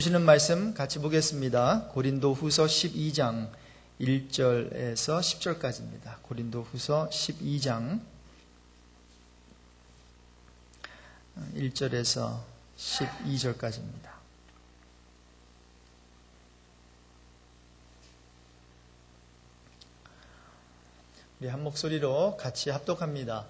보시는 말씀 같이 보겠습니다. 고린도후서 12장 1절에서 10절까지입니다. 고린도후서 12장 1절에서 12절까지입니다. 우리 한 목소리로 같이 합독합니다.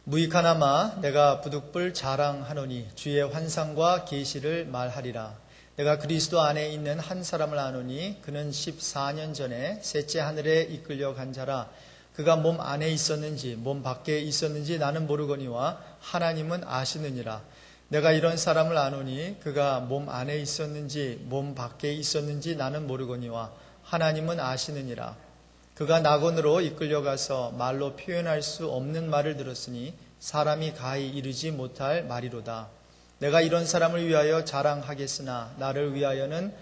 무익하나마 내가 부득불 자랑하노니 주의 환상과 계시를 말하리라. 내가 그리스도 안에 있는 한 사람을 아노니 그는 14년 전에 셋째 하늘에 이끌려 간 자라. 그가 몸 안에 있었는지 몸 밖에 있었는지 나는 모르거니와 하나님은 아시느니라. 내가 이런 사람을 아노니 그가 몸 안에 있었는지 몸 밖에 있었는지 나는 모르거니와 하나님은 아시느니라. 그가 낙원으로 이끌려가서 말로 표현할 수 없는 말을 들었으니 사람이 가히 이르지 못할 말이로다. 내가 이런 사람을 위하여 자랑하겠으나 나를 위하여는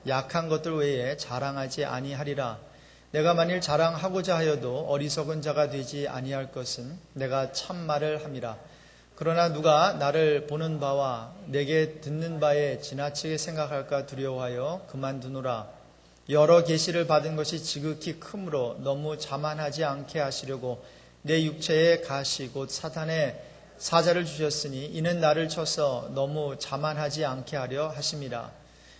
약한 것들 외에 자랑하지 아니하리라. 내가 만일 자랑하고자 하여도 어리석은 자가 되지 아니할 것은 내가 참말을 함이라. 그러나 누가 나를 보는 바와 내게 듣는 바에 지나치게 생각할까 두려워하여 그만두노라. 여러 계시를 받은 것이 지극히 크므로 너무 자만하지 않게 하시려고 내 육체에 가시 곧 사탄의 사자를 주셨으니 이는 나를 쳐서 너무 자만하지 않게 하려 하심이라.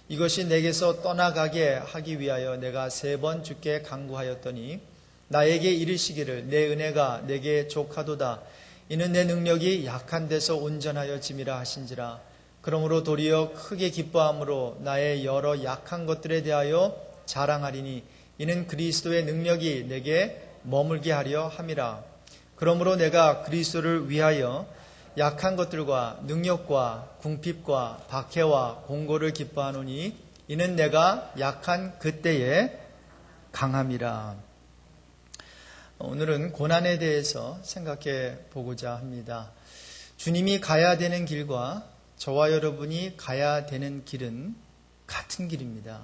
이것이 내게서 떠나가게 하기 위하여 내가 3번 주께 간구하였더니 나에게 이르시기를 내 은혜가 내게 족하도다. 이는 내 능력이 약한 데서 온전하여 짐이라 하신지라. 그러므로 도리어 크게 기뻐함으로 나의 여러 약한 것들에 대하여 자랑하리니 이는 그리스도의 능력이 내게 머물게 하려 함이라. 그러므로 내가 그리스도를 위하여 약한 것들과 능력과 궁핍과 박해와 공고를 기뻐하노니 이는 내가 약한 그때에 강함이라. 오늘은 고난에 대해서 생각해 보고자 합니다. 주님이 가야 되는 길과 저와 여러분이 가야 되는 길은 같은 길입니다.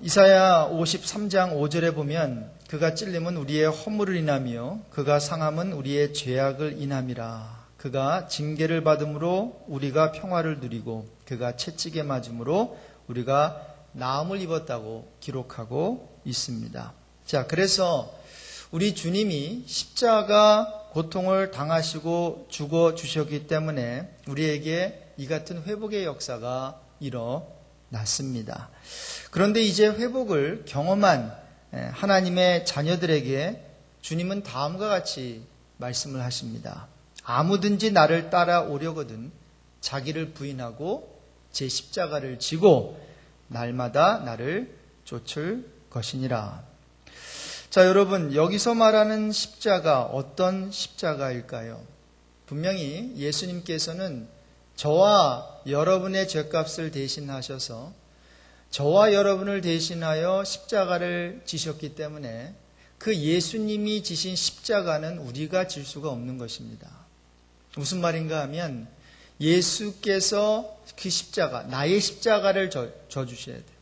이사야 53장 5절에 보면 그가 찔림은 우리의 허물을 인하며 그가 상함은 우리의 죄악을 인함이라. 그가 징계를 받음으로 우리가 평화를 누리고 그가 채찍에 맞음으로 우리가 나음을 입었다고 기록하고 있습니다. 자, 그래서 우리 주님이 십자가 고통을 당하시고 죽어주셨기 때문에 우리에게 이 같은 회복의 역사가 일어났습니다. 그런데 이제 회복을 경험한 하나님의 자녀들에게 주님은 다음과 같이 말씀을 하십니다. 아무든지 나를 따라오려거든 자기를 부인하고 제 십자가를 지고 날마다 나를 쫓을 것이니라. 자, 여러분, 여기서 말하는 십자가 어떤 십자가일까요? 분명히 예수님께서는 저와 여러분의 죄값을 대신하셔서 저와 여러분을 대신하여 십자가를 지셨기 때문에 그 예수님이 지신 십자가는 우리가 질 수가 없는 것입니다. 무슨 말인가 하면 예수께서 그 십자가, 나의 십자가를 져주셔야 돼요.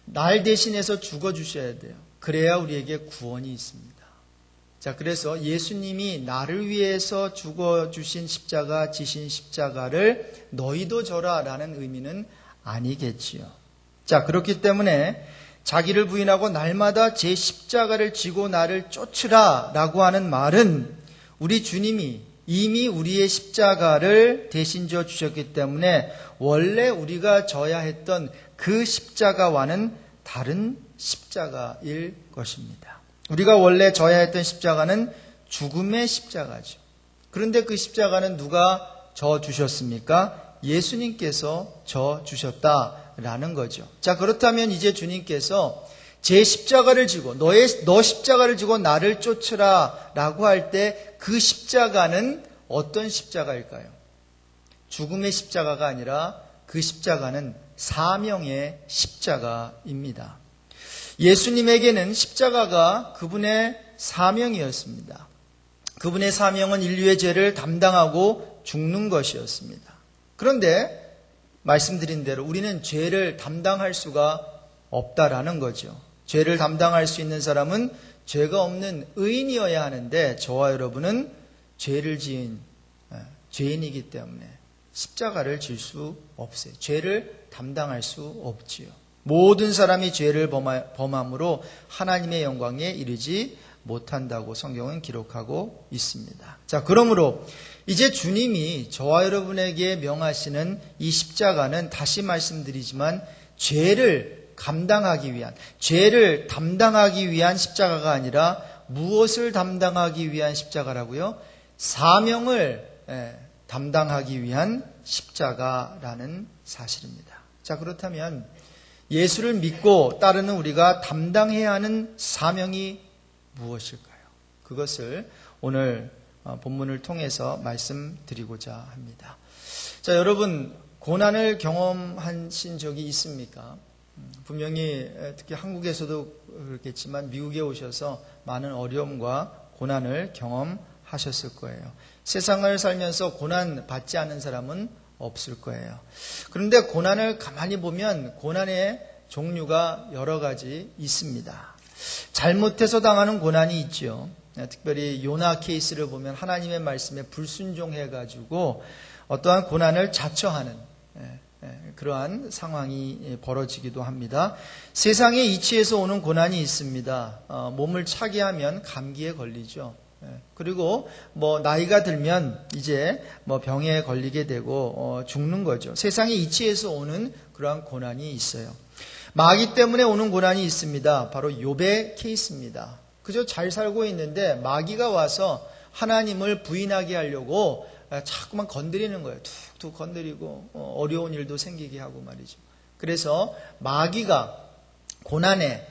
날 대신해서 죽어주셔야 돼요. 그래야 우리에게 구원이 있습니다. 자, 그래서 예수님이 나를 위해서 죽어주신 십자가, 지신 십자가를 너희도 져라 라는 의미는 아니겠지요. 자, 그렇기 때문에 자기를 부인하고 날마다 제 십자가를 지고 나를 쫓으라 라고 하는 말은 우리 주님이 이미 우리의 십자가를 대신 져 주셨기 때문에 원래 우리가 져야 했던 그 십자가와는 다른 십자가일 것입니다. 우리가 원래 져야 했던 십자가는 죽음의 십자가죠. 그런데 그 십자가는 누가 져 주셨습니까? 예수님께서 져 주셨다라는 거죠. 자, 그렇다면 이제 주님께서 제 십자가를 지고 너 십자가를 지고 나를 쫓으라 라고 할 때 그 십자가는 어떤 십자가일까요? 죽음의 십자가가 아니라 그 십자가는 사명의 십자가입니다. 예수님에게는 십자가가 그분의 사명이었습니다. 그분의 사명은 인류의 죄를 담당하고 죽는 것이었습니다. 그런데 말씀드린 대로 우리는 죄를 담당할 수가 없다라는 거죠. 죄를 담당할 수 있는 사람은 죄가 없는 의인이어야 하는데 저와 여러분은 죄를 지은 죄인이기 때문에 십자가를 질 수 없어요. 죄를 담당할 수 없지요. 모든 사람이 죄를 범함으로 하나님의 영광에 이르지 못한다고 성경은 기록하고 있습니다. 자, 그러므로 이제 주님이 저와 여러분에게 명하시는 이 십자가는 다시 말씀드리지만 죄를 감당하기 위한, 죄를 담당하기 위한 십자가가 아니라 무엇을 담당하기 위한 십자가라고요? 사명을 담당하기 위한 십자가라는 사실입니다. 자, 그렇다면 예수를 믿고 따르는 우리가 담당해야 하는 사명이 무엇일까요? 그것을 오늘 본문을 통해서 말씀드리고자 합니다. 자, 여러분, 고난을 경험하신 적이 있습니까? 분명히 특히 한국에서도 그렇겠지만 미국에 오셔서 많은 어려움과 고난을 경험하셨을 거예요. 세상을 살면서 고난 받지 않은 사람은 없을 거예요. 그런데 고난을 가만히 보면 고난의 종류가 여러 가지 있습니다. 잘못해서 당하는 고난이 있죠. 특별히 요나 케이스를 보면 하나님의 말씀에 불순종해가지고 어떠한 고난을 자처하는 그러한 상황이 벌어지기도 합니다. 세상의 이치에서 오는 고난이 있습니다. 몸을 차게 하면 감기에 걸리죠. 그리고 나이가 들면 이제 병에 걸리게 되고 죽는 거죠. 세상의 이치에서 오는 그러한 고난이 있어요. 마귀 때문에 오는 고난이 있습니다. 바로 욥의 케이스입니다. 그저 잘 살고 있는데 마귀가 와서 하나님을 부인하게 하려고 자꾸만 건드리는 거예요. 툭툭 건드리고 어려운 일도 생기게 하고 말이죠. 그래서 마귀가 고난의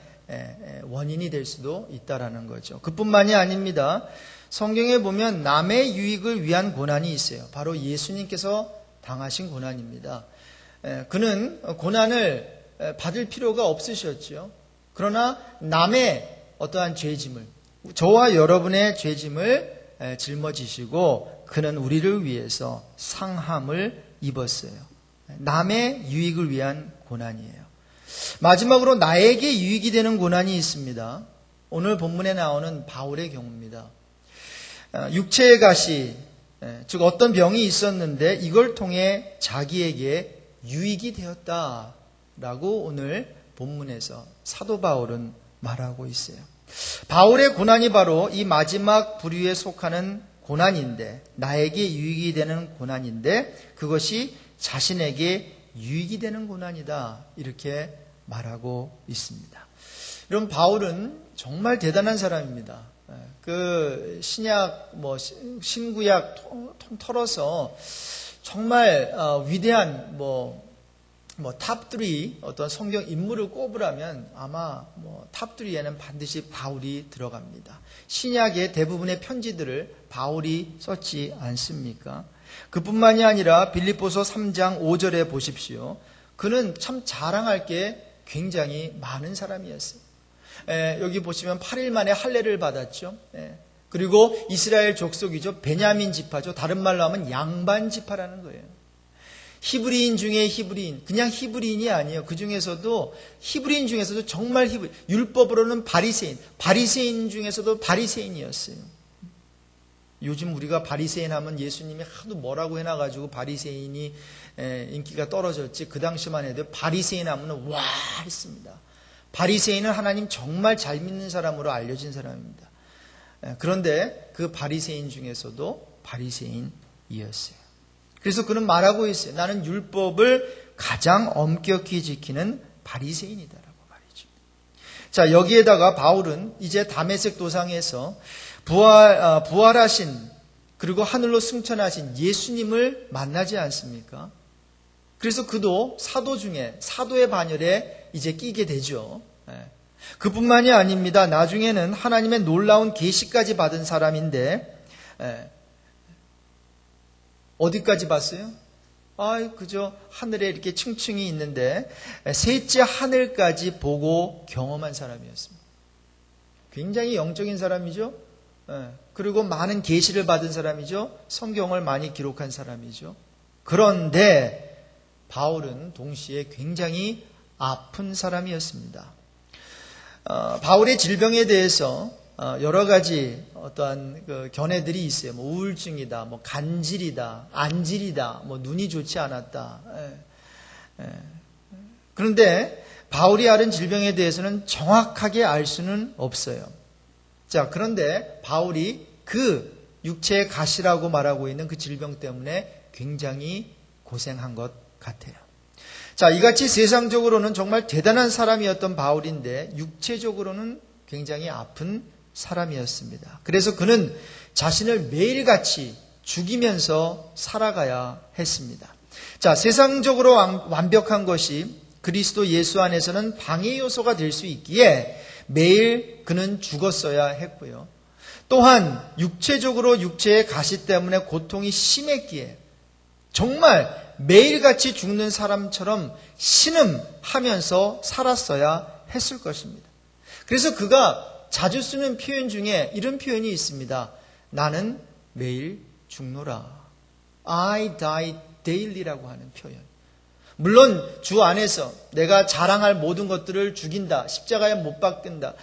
원인이 될 수도 있다라는 거죠. 그뿐만이 아닙니다. 성경에 보면 남의 유익을 위한 고난이 있어요. 바로 예수님께서 당하신 고난입니다. 그는 고난을 받을 필요가 없으셨죠. 그러나 남의 어떠한 죄짐을, 저와 여러분의 죄짐을 짊어지시고 그는 우리를 위해서 상함을 입었어요. 남의 유익을 위한 고난이에요. 마지막으로 나에게 유익이 되는 고난이 있습니다. 오늘 본문에 나오는 바울의 경우입니다. 육체의 가시, 즉 어떤 병이 있었는데 이걸 통해 자기에게 유익이 되었다라고 오늘 본문에서 사도 바울은 말하고 있어요. 바울의 고난이 바로 이 마지막 부류에 속하는 고난인데, 나에게 유익이 되는 고난인데 그것이 자신에게 유익이 되는 고난이다, 이렇게 말하고 있습니다. 여러분, 바울은 정말 대단한 사람입니다. 그 신약 신구약 털어서 정말 위대한 탑3 어떤 성경 인물을 꼽으라면 아마 탑3에는 반드시 바울이 들어갑니다. 신약의 대부분의 편지들을 바울이 썼지 않습니까? 그뿐만이 아니라 빌립보서 3장 5절에 보십시오. 그는 참 자랑할 게 굉장히 많은 사람이었어요. 여기 보시면 8일 만에 할례를 받았죠. 그리고 이스라엘 족속이죠. 베냐민 지파죠. 다른 말로 하면 양반 지파라는 거예요. 히브리인 중에 히브리인, 그냥 히브리인이 아니에요. 그 중에서도 히브리인 중에서도 정말 율법으로는 바리새인 중에서도 바리새인이었어요. 요즘 우리가 바리새인 하면 예수님이 하도 뭐라고 해놔가지고 바리새인이 인기가 떨어졌지, 그 당시만 해도 바리새인 하면 와 했습니다. 바리새인은 하나님 정말 잘 믿는 사람으로 알려진 사람입니다. 그런데 그 바리새인 중에서도 바리새인이었어요. 그래서 그는 말하고 있어요. 나는 율법을 가장 엄격히 지키는 바리새인이다라고 말이죠. 자, 여기에다가 바울은 이제 다메섹 도상에서 부활하신, 그리고 하늘로 승천하신 예수님을 만나지 않습니까? 그래서 그도 사도 중에 사도의 반열에 이제 끼게 되죠. 그뿐만이 아닙니다. 나중에는 하나님의 놀라운 계시까지 받은 사람인데 어디까지 봤어요? 그저 하늘에 이렇게 층층이 있는데 셋째 하늘까지 보고 경험한 사람이었습니다. 굉장히 영적인 사람이죠. 그리고 많은 계시를 받은 사람이죠. 성경을 많이 기록한 사람이죠. 그런데 바울은 동시에 굉장히 아픈 사람이었습니다. 바울의 질병에 대해서 여러 가지 어떠한 그 견해들이 있어요. 뭐 우울증이다, 뭐 간질이다, 안질이다, 뭐 눈이 좋지 않았다. 그런데 바울이 앓은 질병에 대해서는 정확하게 알 수는 없어요. 자, 그런데 바울이 그 육체의 가시라고 말하고 있는 그 질병 때문에 굉장히 고생한 것 같아요. 자, 이같이 세상적으로는 정말 대단한 사람이었던 바울인데 육체적으로는 굉장히 아픈 사람이었습니다. 그래서 그는 자신을 매일같이 죽이면서 살아가야 했습니다. 자, 세상적으로 완벽한 것이 그리스도 예수 안에서는 방해 요소가 될 수 있기에 매일 그는 죽었어야 했고요. 또한 육체적으로 육체의 가시 때문에 고통이 심했기에 정말 매일같이 죽는 사람처럼 신음하면서 살았어야 했을 것입니다. 그래서 그가 자주 쓰는 표현 중에 이런 표현이 있습니다. 나는 매일 죽노라. I die daily라고 하는 표현. 물론 주 안에서 내가 자랑할 모든 것들을 죽인다. 십자가에 못 박는다.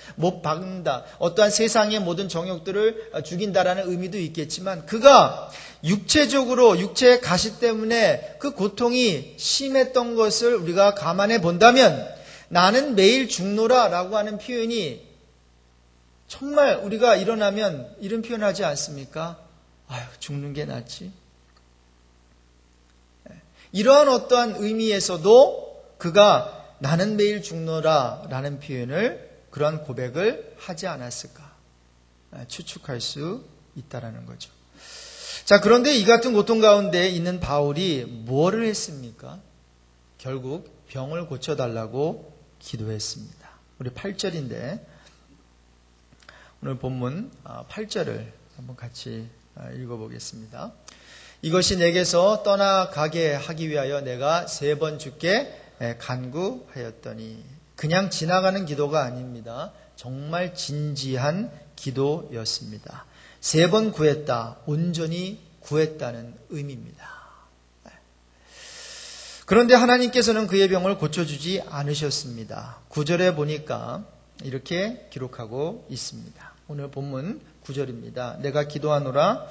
어떠한 세상의 모든 정욕들을 죽인다라는 의미도 있겠지만 그가 육체적으로 육체의 가시 때문에 그 고통이 심했던 것을 우리가 감안해 본다면 나는 매일 죽노라 라고 하는 표현이 정말 우리가 일어나면 이런 표현하지 않습니까? 아유, 죽는 게 낫지. 이러한 어떠한 의미에서도 그가 나는 매일 죽노라 라는 표현을 그러한 고백을 하지 않았을까 추측할 수 있다라는 거죠. 자, 그런데 이 같은 고통 가운데 있는 바울이 뭐를 했습니까? 결국 병을 고쳐달라고 기도했습니다. 우리 8절인데 오늘 본문 8절을 한번 같이 읽어보겠습니다. 이것이 내게서 떠나가게 하기 위하여 내가 3번 주께 간구하였더니 그냥 지나가는 기도가 아닙니다. 정말 진지한 기도였습니다. 3번 구했다. 온전히 구했다는 의미입니다. 그런데 하나님께서는 그의 병을 고쳐주지 않으셨습니다. 9절에 보니까 이렇게 기록하고 있습니다. 오늘 본문 9절입니다. 내가 기도하노라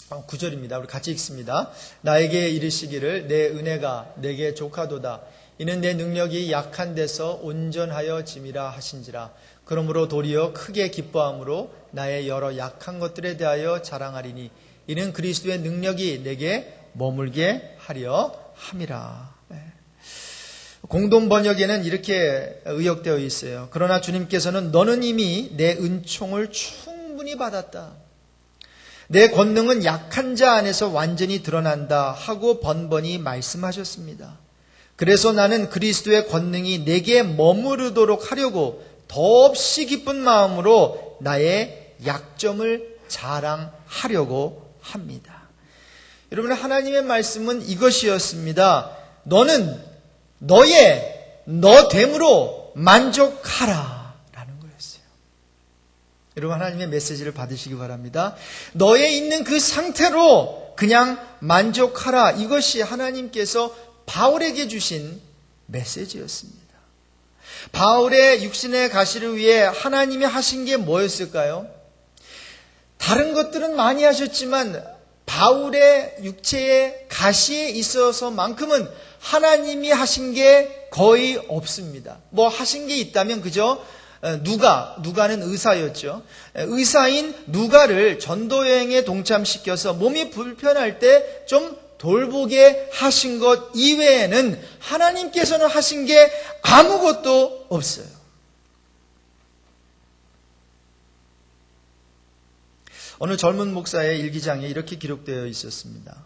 9절입니다. 우리 같이 읽습니다. 나에게 이르시기를 내 은혜가 내게 족하도다. 이는 내 능력이 약한 데서 온전하여 짐이라 하신지라. 그러므로 도리어 크게 기뻐함으로 나의 여러 약한 것들에 대하여 자랑하리니 이는 그리스도의 능력이 내게 머물게 하려 함이라. 공동 번역에는 이렇게 의역되어 있어요. 그러나 주님께서는 너는 이미 내 은총을 충분히 받았다. 내 권능은 약한 자 안에서 완전히 드러난다 하고 번번이 말씀하셨습니다. 그래서 나는 그리스도의 권능이 내게 머무르도록 하려고 더없이 기쁜 마음으로 나의 약점을 자랑하려고 합니다. 여러분, 하나님의 말씀은 이것이었습니다. 너는 너의 너됨으로 만족하라. 여러분, 하나님의 메시지를 받으시기 바랍니다. 너의 있는 그 상태로 그냥 만족하라. 이것이 하나님께서 바울에게 주신 메시지였습니다. 바울의 육신의 가시를 위해 하나님이 하신 게 뭐였을까요? 다른 것들은 많이 하셨지만 바울의 육체의 가시에 있어서만큼은 하나님이 하신 게 거의 없습니다. 뭐 하신 게 있다면 그저 누가는 의사였죠. 의사인 누가를 전도여행에 동참시켜서 몸이 불편할 때 좀 돌보게 하신 것 이외에는 하나님께서는 하신 게 아무것도 없어요. 어느 젊은 목사의 일기장에 이렇게 기록되어 있었습니다.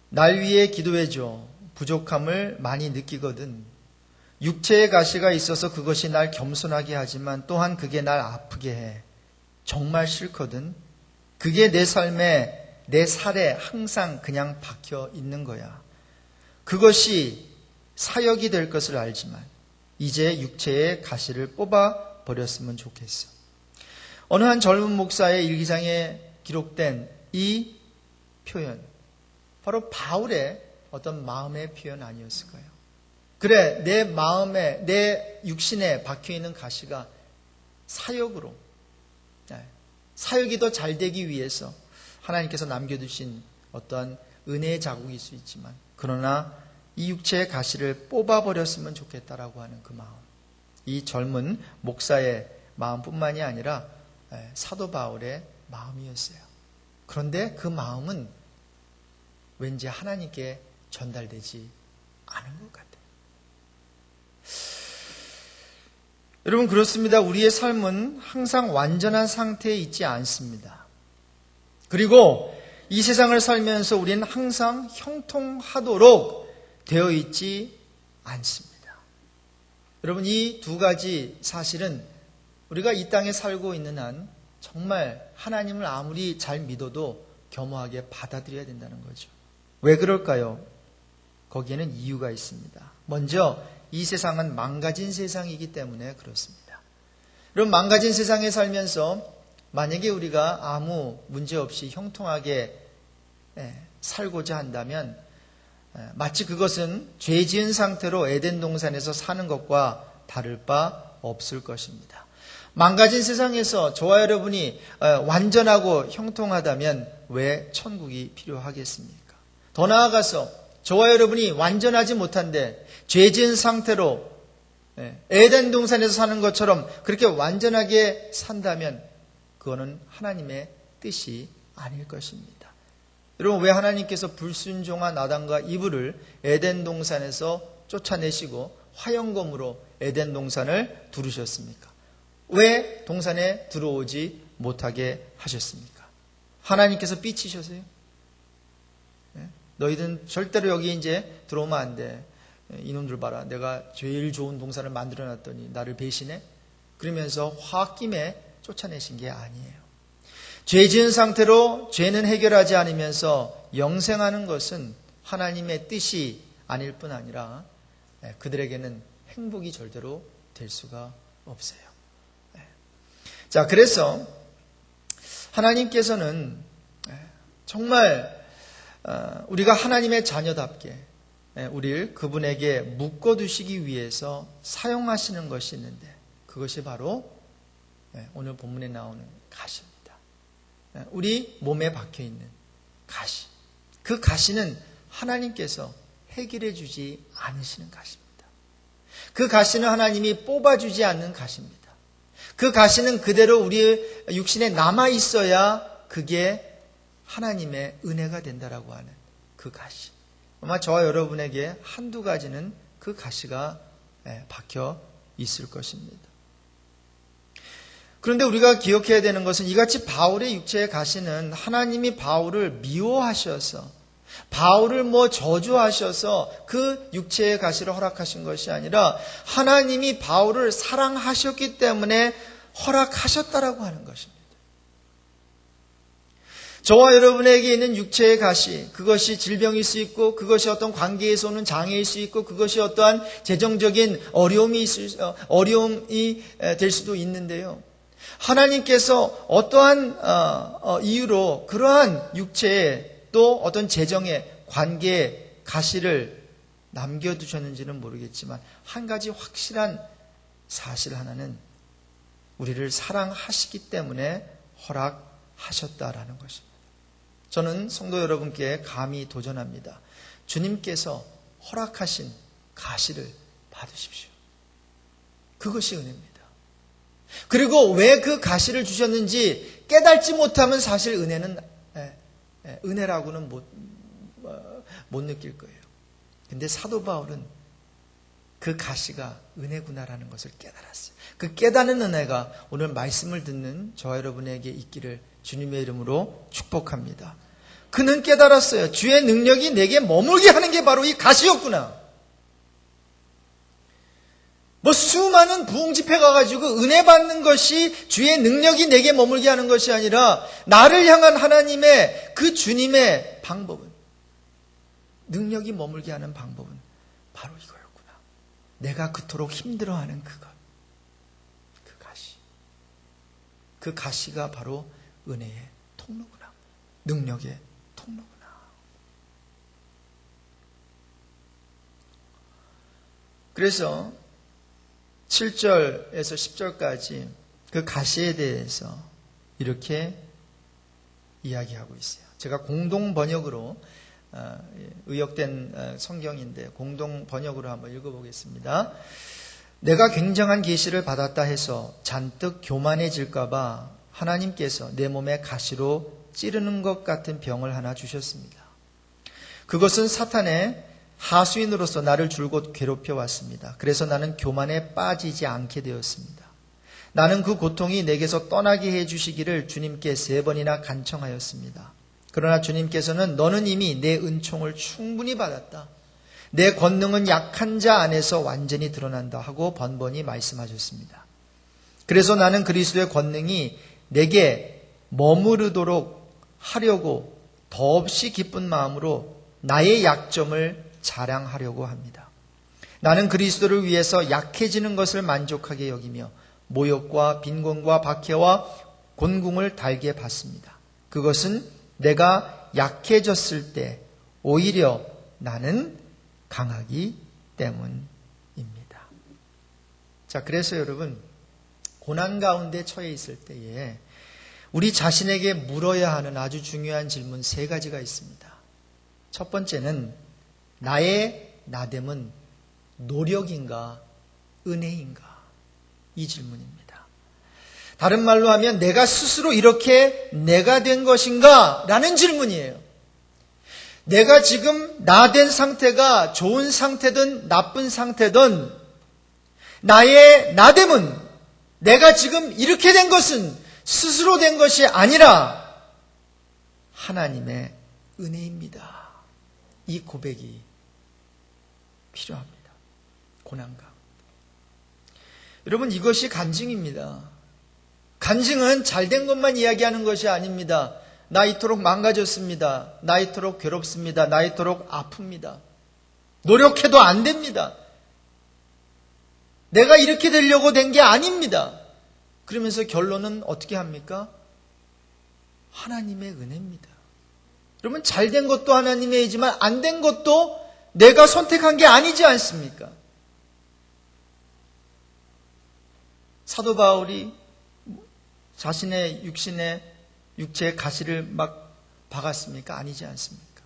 날 위해 기도해줘. 부족함을 많이 느끼거든. 육체의 가시가 있어서 그것이 날 겸손하게 하지만 또한 그게 날 아프게 해. 정말 싫거든. 그게 내 삶에, 내 살에 항상 그냥 박혀 있는 거야. 그것이 사역이 될 것을 알지만 이제 육체의 가시를 뽑아 버렸으면 좋겠어. 어느 한 젊은 목사의 일기장에 기록된 이 표현, 바로 바울의 어떤 마음의 표현 아니었을까요? 그래, 내 마음에, 내 육신에 박혀있는 가시가 사역으로, 사역이 더 잘 되기 위해서 하나님께서 남겨두신 어떠한 은혜의 자국일 수 있지만, 그러나 이 육체의 가시를 뽑아버렸으면 좋겠다라고 하는 그 마음, 이 젊은 목사의 마음뿐만이 아니라 사도 바울의 마음이었어요. 그런데 그 마음은 왠지 하나님께 전달되지 않은 것 같아요. 여러분, 그렇습니다. 우리의 삶은 항상 완전한 상태에 있지 않습니다. 그리고 이 세상을 살면서 우리는 항상 형통하도록 되어 있지 않습니다. 여러분, 이 두 가지 사실은 우리가 이 땅에 살고 있는 한 정말 하나님을 아무리 잘 믿어도 겸허하게 받아들여야 된다는 거죠. 왜 그럴까요? 거기에는 이유가 있습니다. 먼저 이 세상은 망가진 세상이기 때문에 그렇습니다. 여러분, 망가진 세상에 살면서 만약에 우리가 아무 문제 없이 형통하게 살고자 한다면 마치 그것은 죄 지은 상태로 에덴 동산에서 사는 것과 다를 바 없을 것입니다. 망가진 세상에서 저와 여러분이 완전하고 형통하다면 왜 천국이 필요하겠습니까? 더 나아가서 저와 여러분이 완전하지 못한데 죄 지은 상태로 에덴 동산에서 사는 것처럼 그렇게 완전하게 산다면 그거는 하나님의 뜻이 아닐 것입니다. 여러분, 왜 하나님께서 불순종한 아담과 이브를 에덴 동산에서 쫓아내시고 화영검으로 에덴 동산을 두르셨습니까? 왜 동산에 들어오지 못하게 하셨습니까? 하나님께서 삐치셔서요? 너희들은 절대로 여기 이제 들어오면 안 돼. 이놈들 봐라. 내가 제일 좋은 동산을 만들어놨더니 나를 배신해? 그러면서 화학김에 쫓아내신 게 아니에요. 죄 지은 상태로 죄는 해결하지 않으면서 영생하는 것은 하나님의 뜻이 아닐 뿐 아니라 그들에게는 행복이 절대로 될 수가 없어요. 자, 그래서 하나님께서는 정말 우리가 하나님의 자녀답게 우리를 그분에게 묶어두시기 위해서 사용하시는 것이 있는데 그것이 바로 오늘 본문에 나오는 가시입니다. 우리 몸에 박혀있는 가시. 그 가시는 하나님께서 해결해 주지 않으시는 가시입니다. 그 가시는 하나님이 뽑아주지 않는 가시입니다. 그 가시는 그대로 우리의 육신에 남아있어야 그게 하나님의 은혜가 된다라고 하는 그 가시. 아마 저와 여러분에게 한두 가지는 그 가시가 박혀 있을 것입니다. 그런데 우리가 기억해야 되는 것은 이같이 바울의 육체의 가시는 하나님이 바울을 미워하셔서 바울을 저주하셔서 그 육체의 가시를 허락하신 것이 아니라 하나님이 바울을 사랑하셨기 때문에 허락하셨다라고 하는 것입니다. 저와 여러분에게 있는 육체의 가시, 그것이 질병일 수 있고 그것이 어떤 관계에서 오는 장애일 수 있고 그것이 어떠한 재정적인 어려움이 될 수도 있는데요. 하나님께서 어떠한 이유로 그러한 육체에 또 어떤 재정의 관계의 가시를 남겨두셨는지는 모르겠지만 한 가지 확실한 사실 하나는 우리를 사랑하시기 때문에 허락하셨다라는 것입니다. 저는 성도 여러분께 감히 도전합니다. 주님께서 허락하신 가시를 받으십시오. 그것이 은혜입니다. 그리고 왜 그 가시를 주셨는지 깨닫지 못하면 사실 은혜라고는 못 느낄 거예요. 근데 사도 바울은 그 가시가 은혜구나라는 것을 깨달았어요. 그 깨닫는 은혜가 오늘 말씀을 듣는 저와 여러분에게 있기를 주님의 이름으로 축복합니다. 그는 깨달았어요. 주의 능력이 내게 머물게 하는 게 바로 이 가시였구나. 수많은 부흥 집회 가가지고 은혜 받는 것이 주의 능력이 내게 머물게 하는 것이 아니라 나를 향한 하나님의 그 주님의 방법은, 능력이 머물게 하는 방법은 바로 이거였구나. 내가 그토록 힘들어하는 그것, 그 가시. 그 가시가 바로 은혜의 통로구나. 능력의 통로구나. 그래서 7절에서 10절까지 그 가시에 대해서 이렇게 이야기하고 있어요. 제가 공동 번역으로 의역된 성경인데 공동 번역으로 한번 읽어보겠습니다. 내가 굉장한 계시를 받았다 해서 잔뜩 교만해질까 봐 하나님께서 내 몸에 가시로 찌르는 것 같은 병을 하나 주셨습니다. 그것은 사탄의 하수인으로서 나를 줄곧 괴롭혀 왔습니다. 그래서 나는 교만에 빠지지 않게 되었습니다. 나는 그 고통이 내게서 떠나게 해주시기를 주님께 3번이나 간청하였습니다. 그러나 주님께서는 너는 이미 내 은총을 충분히 받았다. 내 권능은 약한 자 안에서 완전히 드러난다 하고 번번이 말씀하셨습니다. 그래서 나는 그리스도의 권능이 내게 머무르도록 하려고 더없이 기쁜 마음으로 나의 약점을 자랑하려고 합니다. 나는 그리스도를 위해서 약해지는 것을 만족하게 여기며 모욕과 빈곤과 박해와 곤궁을 달게 받습니다. 그것은 내가 약해졌을 때 오히려 나는 강하기 때문입니다. 자, 그래서 여러분, 고난 가운데 처해 있을 때에 우리 자신에게 물어야 하는 아주 중요한 질문 3가지가 있습니다. 첫 번째는 나의 나됨은 노력인가 은혜인가? 이 질문입니다. 다른 말로 하면 내가 스스로 이렇게 내가 된 것인가? 라는 질문이에요. 내가 지금 나 된 상태가 좋은 상태든 나쁜 상태든 나의 나됨은 내가 지금 이렇게 된 것은 스스로 된 것이 아니라 하나님의 은혜입니다. 이 고백이 필요합니다. 고난감. 여러분, 이것이 간증입니다. 간증은 잘된 것만 이야기하는 것이 아닙니다. 나 이토록 망가졌습니다. 나 이토록 괴롭습니다. 나 이토록 아픕니다. 노력해도 안 됩니다. 내가 이렇게 되려고 된 게 아닙니다. 그러면서 결론은 어떻게 합니까? 하나님의 은혜입니다. 여러분, 잘된 것도 하나님의 은혜이지만 안 된 것도 내가 선택한 게 아니지 않습니까? 사도 바울이 자신의 육체의 가시를 막 박았습니까? 아니지 않습니까?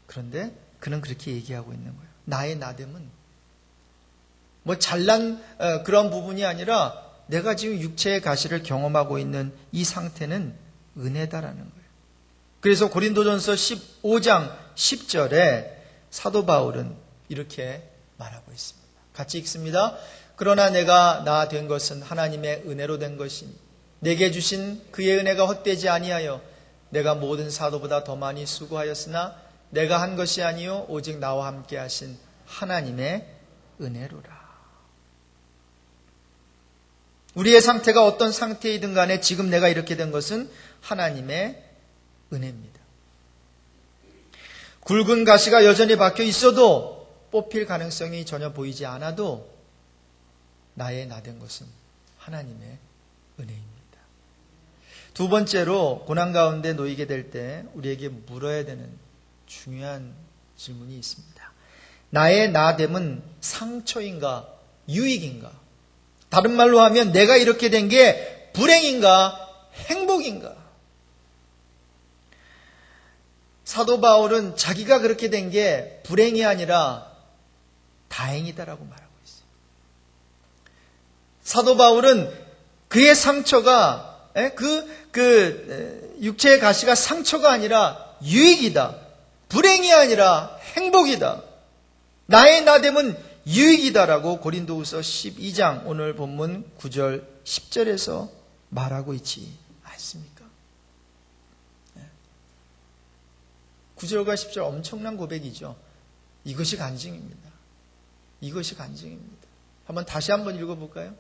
그런데 그는 그렇게 얘기하고 있는 거예요. 나의 나됨은 뭐 잘난 그런 부분이 아니라 내가 지금 육체의 가시를 경험하고 있는 이 상태는 은혜다라는 거예요. 그래서 고린도전서 15장 10절에 사도 바울은 이렇게 말하고 있습니다. 같이 읽습니다. 그러나 내가 나 된 것은 하나님의 은혜로 된 것이니 내게 주신 그의 은혜가 헛되지 아니하여 내가 모든 사도보다 더 많이 수고하였으나 내가 한 것이 아니요 오직 나와 함께 하신 하나님의 은혜로라. 우리의 상태가 어떤 상태이든 간에 지금 내가 이렇게 된 것은 하나님의 은혜입니다. 굵은 가시가 여전히 박혀 있어도 뽑힐 가능성이 전혀 보이지 않아도 나의 나된 것은 하나님의 은혜입니다. 두 번째로 고난 가운데 놓이게 될 때 우리에게 물어야 되는 중요한 질문이 있습니다. 나의 나됨은 상처인가 유익인가? 다른 말로 하면 내가 이렇게 된 게 불행인가 행복인가? 사도 바울은 자기가 그렇게 된 게 불행이 아니라 다행이다라고 말하고 있어요. 사도 바울은 그의 상처가 육체의 가시가 상처가 아니라 유익이다. 불행이 아니라 행복이다. 나의 나됨은 유익이다라고 고린도후서 12장 오늘 본문 9절 10절에서 말하고 있지 않습니까? 9절과 10절 엄청난 고백이죠. 이것이 간증입니다. 이것이 간증입니다. 다시 한번 읽어볼까요?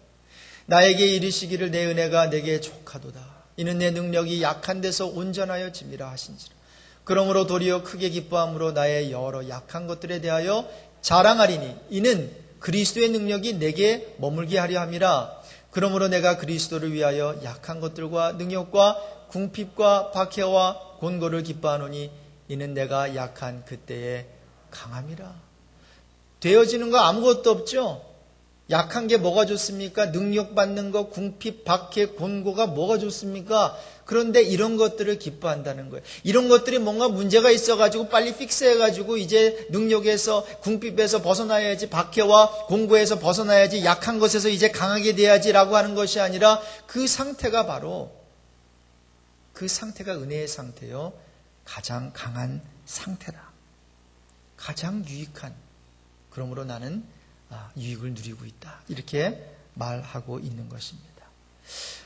나에게 이르시기를 내 은혜가 내게 족하도다. 이는 내 능력이 약한 데서 온전하여 짐이라 하신지라. 그러므로 도리어 크게 기뻐함으로 나의 여러 약한 것들에 대하여 자랑하리니 이는 그리스도의 능력이 내게 머물게 하려 함이라. 그러므로 내가 그리스도를 위하여 약한 것들과 능력과 궁핍과 박해와 곤고를 기뻐하노니 이는 내가 약한 그때의 강함이라. 되어지는 거 아무것도 없죠? 약한 게 뭐가 좋습니까? 능력받는 거, 궁핍, 박해, 곤고가 뭐가 좋습니까? 그런데 이런 것들을 기뻐한다는 거예요. 이런 것들이 뭔가 문제가 있어가지고 빨리 픽스해가지고 이제 능력에서, 궁핍에서 벗어나야지, 박해와 곤고에서 벗어나야지, 약한 것에서 이제 강하게 돼야지라고 하는 것이 아니라 그 상태가 바로 그 상태가 은혜의 상태요. 가장 강한 상태다. 가장 유익한. 그러므로 나는 유익을 누리고 있다. 이렇게 말하고 있는 것입니다.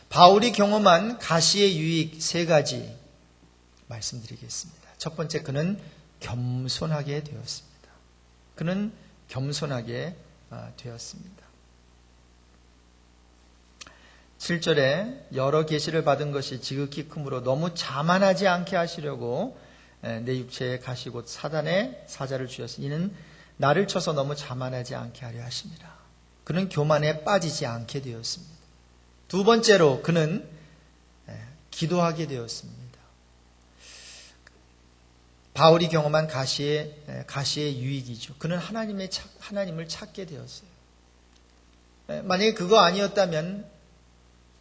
바울이 경험한 가시의 유익 3가지 말씀드리겠습니다. 첫 번째, 그는 겸손하게 되었습니다. 그는 겸손하게 되었습니다. 7절에 여러 계시를 받은 것이 지극히 크므로 너무 자만하지 않게 하시려고 내 육체에 가시 곧 사단의 사자를 주셨으니 이는 나를 쳐서 너무 자만하지 않게 하려 하심이라. 그는 교만에 빠지지 않게 되었습니다. 두 번째로 그는 기도하게 되었습니다. 바울이 경험한 가시의 유익이죠. 그는 하나님을 찾게 되었어요. 만약에 그거 아니었다면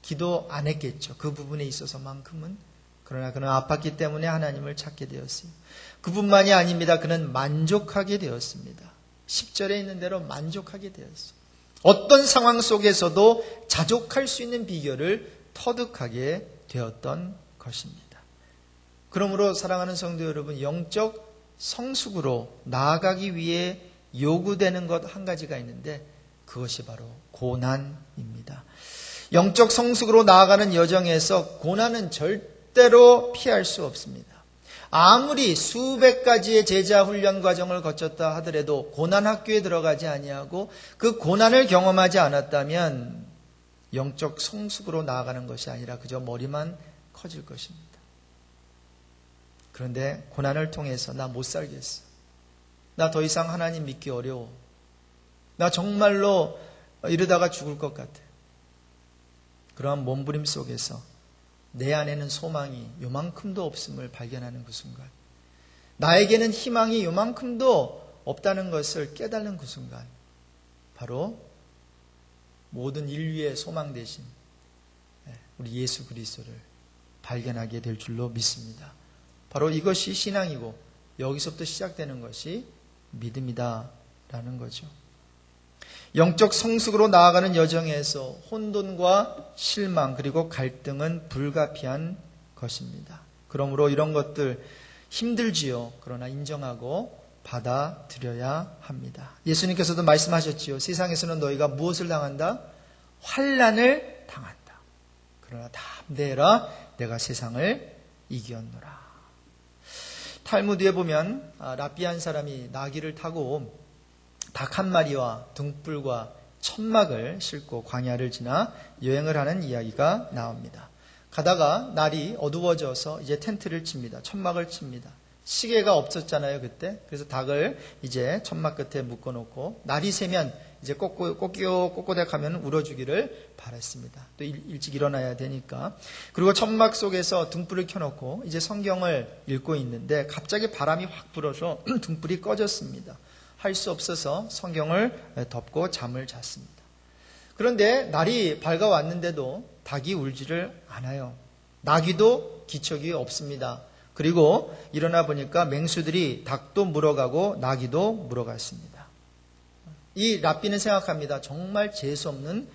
기도 안 했겠죠. 그 부분에 있어서만큼은. 그러나 그는 아팠기 때문에 하나님을 찾게 되었어요. 그뿐만이 아닙니다. 그는 만족하게 되었습니다. 10절에 있는 대로 만족하게 되었어요. 어떤 상황 속에서도 자족할 수 있는 비결을 터득하게 되었던 것입니다. 그러므로 사랑하는 성도 여러분, 영적 성숙으로 나아가기 위해 요구되는 것 한 가지가 있는데 그것이 바로 고난입니다. 영적 성숙으로 나아가는 여정에서 고난은 절대로 피할 수 없습니다. 아무리 수백 가지의 제자 훈련 과정을 거쳤다 하더라도 고난 학교에 들어가지 아니하고 그 고난을 경험하지 않았다면 영적 성숙으로 나아가는 것이 아니라 그저 머리만 커질 것입니다. 그런데 고난을 통해서 나 못 살겠어. 나 더 이상 하나님 믿기 어려워. 나 정말로 이러다가 죽을 것 같아. 그러한 몸부림 속에서 내 안에는 소망이 요만큼도 없음을 발견하는 그 순간, 나에게는 희망이 요만큼도 없다는 것을 깨닫는 그 순간, 바로 모든 인류의 소망 대신 우리 예수 그리스도를 발견하게 될 줄로 믿습니다. 바로 이것이 신앙이고 여기서부터 시작되는 것이 믿음이다라는 거죠. 영적 성숙으로 나아가는 여정에서 혼돈과 실망 그리고 갈등은 불가피한 것입니다. 그러므로 이런 것들 힘들지요. 그러나 인정하고 받아들여야 합니다. 예수님께서도 말씀하셨지요. 세상에서는 너희가 무엇을 당한다? 환난을 당한다. 그러나 담대해라. 내가 세상을 이기었노라. 탈무드에 보면 랍비 한 사람이 나귀를 타고 닭 한 마리와 등불과 천막을 싣고 광야를 지나 여행을 하는 이야기가 나옵니다. 가다가 날이 어두워져서 이제 텐트를 칩니다. 천막을 칩니다. 시계가 없었잖아요, 그때. 그래서 닭을 이제 천막 끝에 묶어놓고 날이 새면 이제 꼬꼬댁 하면 울어주기를 바랐습니다. 또 일찍 일어나야 되니까. 그리고 천막 속에서 등불을 켜놓고 이제 성경을 읽고 있는데 갑자기 바람이 확 불어서 등불이 꺼졌습니다. 할 수 없어서 성경을 덮고 잠을 잤습니다. 그런데 날이 밝아왔는데도 닭이 울지를 않아요. 나귀도 기척이 없습니다. 그리고 일어나 보니까 맹수들이 닭도 물어가고 나귀도 물어갔습니다. 이 랍비는 생각합니다. 정말 재수없는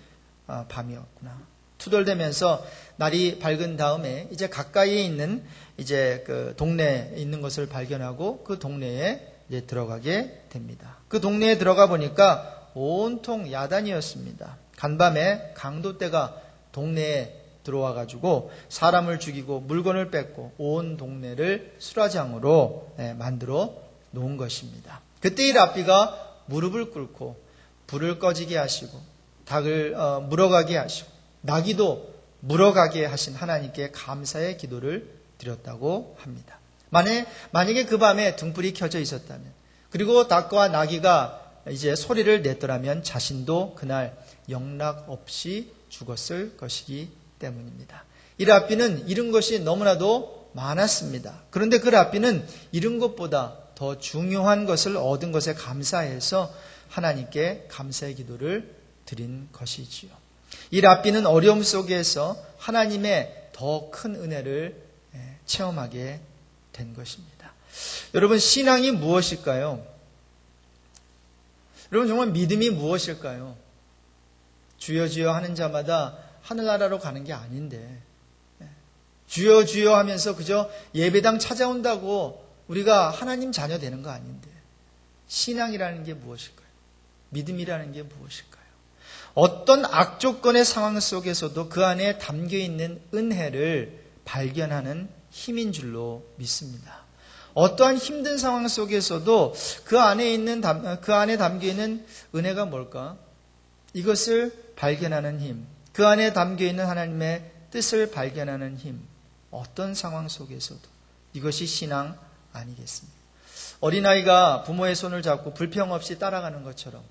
밤이었구나. 투덜대면서 날이 밝은 다음에 이제 가까이에 있는 이제 그 동네에 있는 것을 발견하고 그 동네에 이제 들어가게 됩니다. 그 동네에 들어가 보니까 온통 야단이었습니다. 간밤에 강도떼가 동네에 들어와 가지고 사람을 죽이고 물건을 뺏고 온 동네를 수라장으로 만들어 놓은 것입니다. 그때 이 랍비가 무릎을 꿇고 불을 꺼지게 하시고 닭을 물어가게 하시고 나귀도 물어가게 하신 하나님께 감사의 기도를 드렸다고 합니다. 만약에 그 밤에 등불이 켜져 있었다면, 그리고 닭과 나귀가 이제 소리를 냈더라면 자신도 그날 영락 없이 죽었을 것이기 때문입니다. 이 랍비는 잃은 것이 너무나도 많았습니다. 그런데 그 랍비는 잃은 것보다 더 중요한 것을 얻은 것에 감사해서 하나님께 감사의 기도를 드린 것이지요. 이 랍비는 어려움 속에서 하나님의 더 큰 은혜를 체험하게 된 것입니다. 여러분, 신앙이 무엇일까요? 여러분, 정말 믿음이 무엇일까요? 주여 주여 하는 자마다 하늘나라로 가는 게 아닌데, 주여 주여 하면서 그저 예배당 찾아온다고 우리가 하나님 자녀 되는 거 아닌데, 신앙이라는 게 무엇일까요? 믿음이라는 게 무엇일까요? 어떤 악조건의 상황 속에서도 그 안에 담겨있는 은혜를 발견하는 힘인 줄로 믿습니다. 어떠한 힘든 상황 속에서도 그 안에 담겨있는 은혜가 뭘까? 이것을 발견하는 힘, 그 안에 담겨있는 하나님의 뜻을 발견하는 힘, 어떤 상황 속에서도 이것이 신앙 아니겠습니까? 어린아이가 부모의 손을 잡고 불평 없이 따라가는 것처럼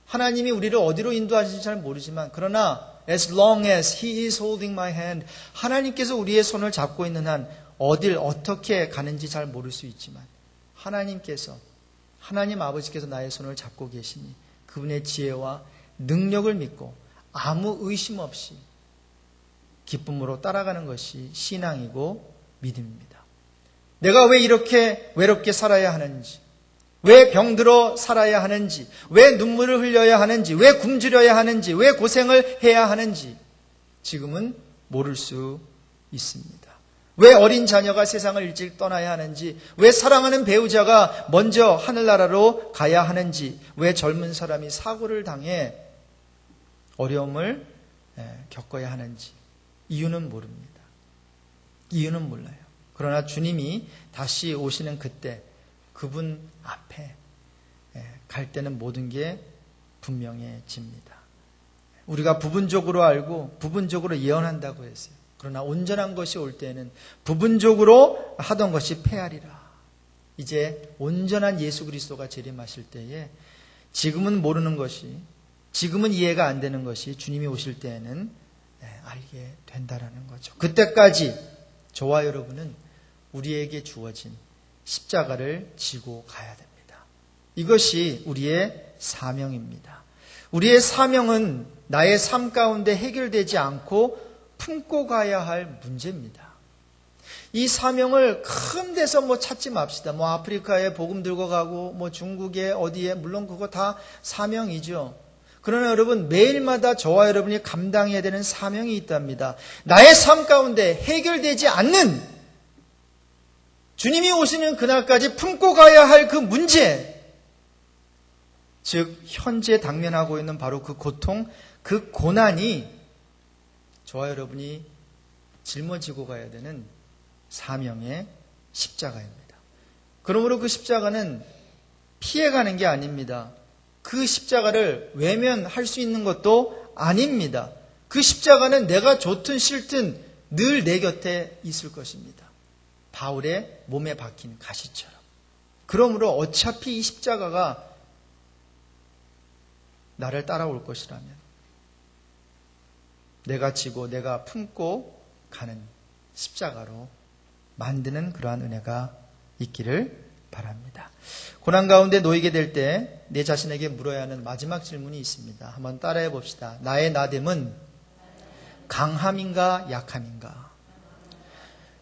하나님이 우리를 어디로 인도하실지 잘 모르지만, 그러나 as long as He is holding my hand, 하나님께서 우리의 손을 잡고 있는 한 어딜 어떻게 가는지 잘 모를 수 있지만 하나님 아버지께서 나의 손을 잡고 계시니 그분의 지혜와 능력을 믿고 아무 의심 없이 기쁨으로 따라가는 것이 신앙이고 믿음입니다. 내가 왜 이렇게 외롭게 살아야 하는지, 왜 병들어 살아야 하는지, 왜 눈물을 흘려야 하는지, 왜 굶주려야 하는지, 왜 고생을 해야 하는지 지금은 모를 수 있습니다. 왜 어린 자녀가 세상을 일찍 떠나야 하는지, 왜 사랑하는 배우자가 먼저 하늘나라로 가야 하는지, 왜 젊은 사람이 사고를 당해 어려움을 겪어야 하는지 이유는 모릅니다. 이유는 몰라요. 그러나 주님이 다시 오시는 그때 그분 앞에 갈 때는 모든 게 분명해집니다. 우리가 부분적으로 알고 부분적으로 예언한다고 했어요. 그러나 온전한 것이 올 때에는 부분적으로 하던 것이 패하리라. 이제 온전한 예수 그리스도가 재림하실 때에 지금은 모르는 것이, 지금은 이해가 안 되는 것이 주님이 오실 때에는 알게 된다라는 거죠. 그때까지 저와 여러분은 우리에게 주어진 십자가를 지고 가야 됩니다. 이것이 우리의 사명입니다. 우리의 사명은 나의 삶 가운데 해결되지 않고 품고 가야 할 문제입니다. 이 사명을 큰 데서 찾지 맙시다. 아프리카에 복음 들고 가고 중국에 어디에, 물론 그거 다 사명이죠. 그러나 여러분, 매일마다 저와 여러분이 감당해야 되는 사명이 있답니다. 나의 삶 가운데 해결되지 않는, 주님이 오시는 그날까지 품고 가야 할 그 문제, 즉 현재 당면하고 있는 바로 그 고통, 그 고난이 저와 여러분이 짊어지고 가야 되는 사명의 십자가입니다. 그러므로 그 십자가는 피해가는 게 아닙니다. 그 십자가를 외면할 수 있는 것도 아닙니다. 그 십자가는 내가 좋든 싫든 늘 내 곁에 있을 것입니다. 바울의 몸에 박힌 가시처럼. 그러므로 어차피 이 십자가가 나를 따라올 것이라면 내가 지고 내가 품고 가는 십자가로 만드는 그러한 은혜가 있기를 바랍니다. 고난 가운데 놓이게 될 때 내 자신에게 물어야 하는 마지막 질문이 있습니다. 한번 따라해 봅시다. 나의 나됨은 강함인가 약함인가?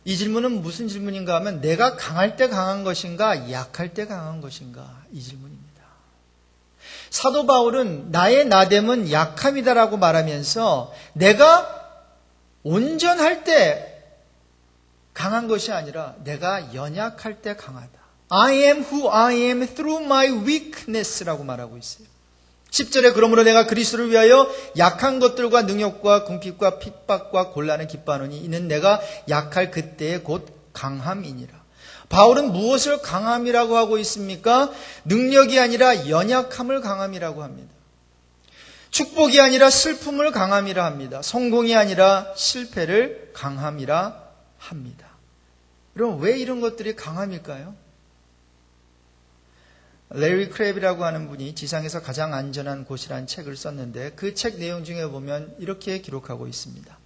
이 질문은 무슨 질문인가 하면 내가 강할 때 강한 것인가 약할 때 강한 것인가? 이 질문입니다. 사도 바울은 나의 나됨은 약함이다라고 말하면서 내가 온전할 때 강한 것이 아니라 내가 연약할 때 강하다. I am who I am through my weakness라고 말하고 있어요. 10절에 그러므로 내가 그리스도를 위하여 약한 것들과 능욕과 궁핍과 핍박과 곤란을 기뻐하노니 이는 내가 약할 그때에 곧 강함이니라. 바울은 무엇을 강함이라고 하고 있습니까? 능력이 아니라 연약함을 강함이라고 합니다. 축복이 아니라 슬픔을 강함이라 합니다. 성공이 아니라 실패를 강함이라 합니다. 그럼 왜 이런 것들이 강함일까요? 레리 크랩이라고 하는 분이 지상에서 가장 안전한 곳이라는 책을 썼는데 그 책 내용 중에 보면 이렇게 기록하고 있습니다.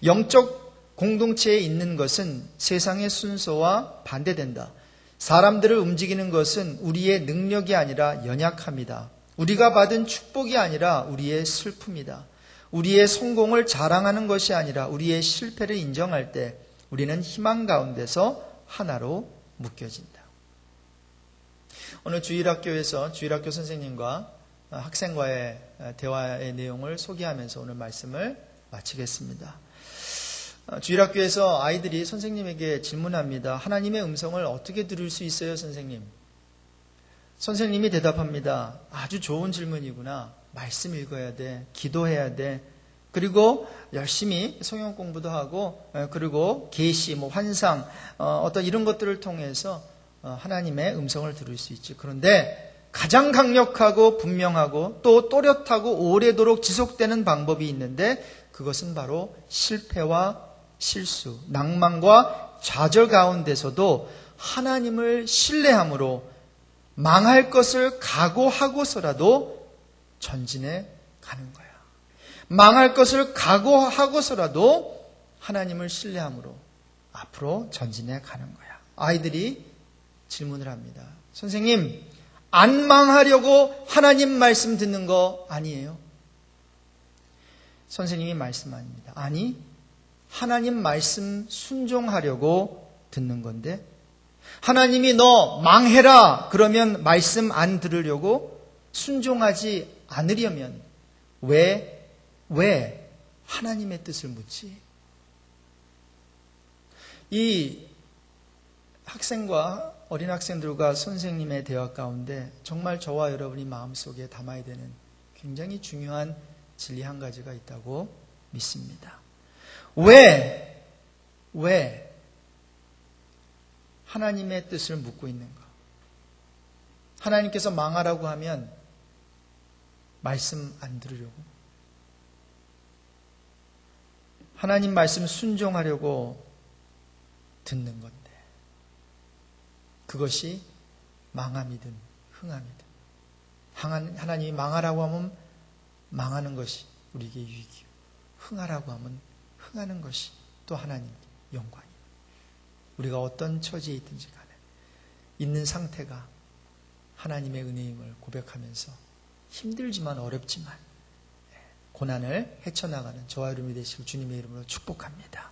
영적 공동체에 있는 것은 세상의 순서와 반대된다. 사람들을 움직이는 것은 우리의 능력이 아니라 연약함이다. 우리가 받은 축복이 아니라 우리의 슬픔이다. 우리의 성공을 자랑하는 것이 아니라 우리의 실패를 인정할 때 우리는 희망 가운데서 하나로 묶여진다. 오늘 주일학교에서 주일학교 선생님과 학생과의 대화의 내용을 소개하면서 오늘 말씀을 마치겠습니다. 주일학교에서 아이들이 선생님에게 질문합니다. 하나님의 음성을 어떻게 들을 수 있어요, 선생님? 선생님이 대답합니다. 아주 좋은 질문이구나. 말씀 읽어야 돼. 기도해야 돼. 그리고 열심히 성경 공부도 하고, 그리고 계시, 환상, 어떤 이런 것들을 통해서 하나님의 음성을 들을 수 있지. 그런데 가장 강력하고 분명하고 또 또렷하고 오래도록 지속되는 방법이 있는데 그것은 바로 실패와 실수, 낭만과 좌절 가운데서도 하나님을 신뢰함으로 망할 것을 각오하고서라도 전진해 가는 거야. 망할 것을 각오하고서라도 하나님을 신뢰함으로 앞으로 전진해 가는 거야. 아이들이 질문을 합니다. 선생님, 안 망하려고 하나님 말씀 듣는 거 아니에요? 선생님이 말씀합니다. 아니, 하나님 말씀 순종하려고 듣는 건데 하나님이 너 망해라 그러면 말씀 안 들으려고 순종하지 않으려면 왜 하나님의 뜻을 묻지? 이 학생과 어린 학생들과 선생님의 대화 가운데 정말 저와 여러분이 마음속에 담아야 되는 굉장히 중요한 진리 한 가지가 있다고 믿습니다. 왜 하나님의 뜻을 묻고 있는가? 하나님께서 망하라고 하면 말씀 안 들으려고, 하나님 말씀 순종하려고 듣는 건데 그것이 망함이든 흥함이든 하나님이 망하라고 하면 망하는 것이 우리에게 유익이요, 흥하라고 하면 흥하는 것이 또 하나님께 영광이요. 우리가 어떤 처지에 있든지 간에 있는 상태가 하나님의 은혜임을 고백하면서 힘들지만 어렵지만 고난을 헤쳐나가는 저와 여러분이 되시길 주님의 이름으로 축복합니다.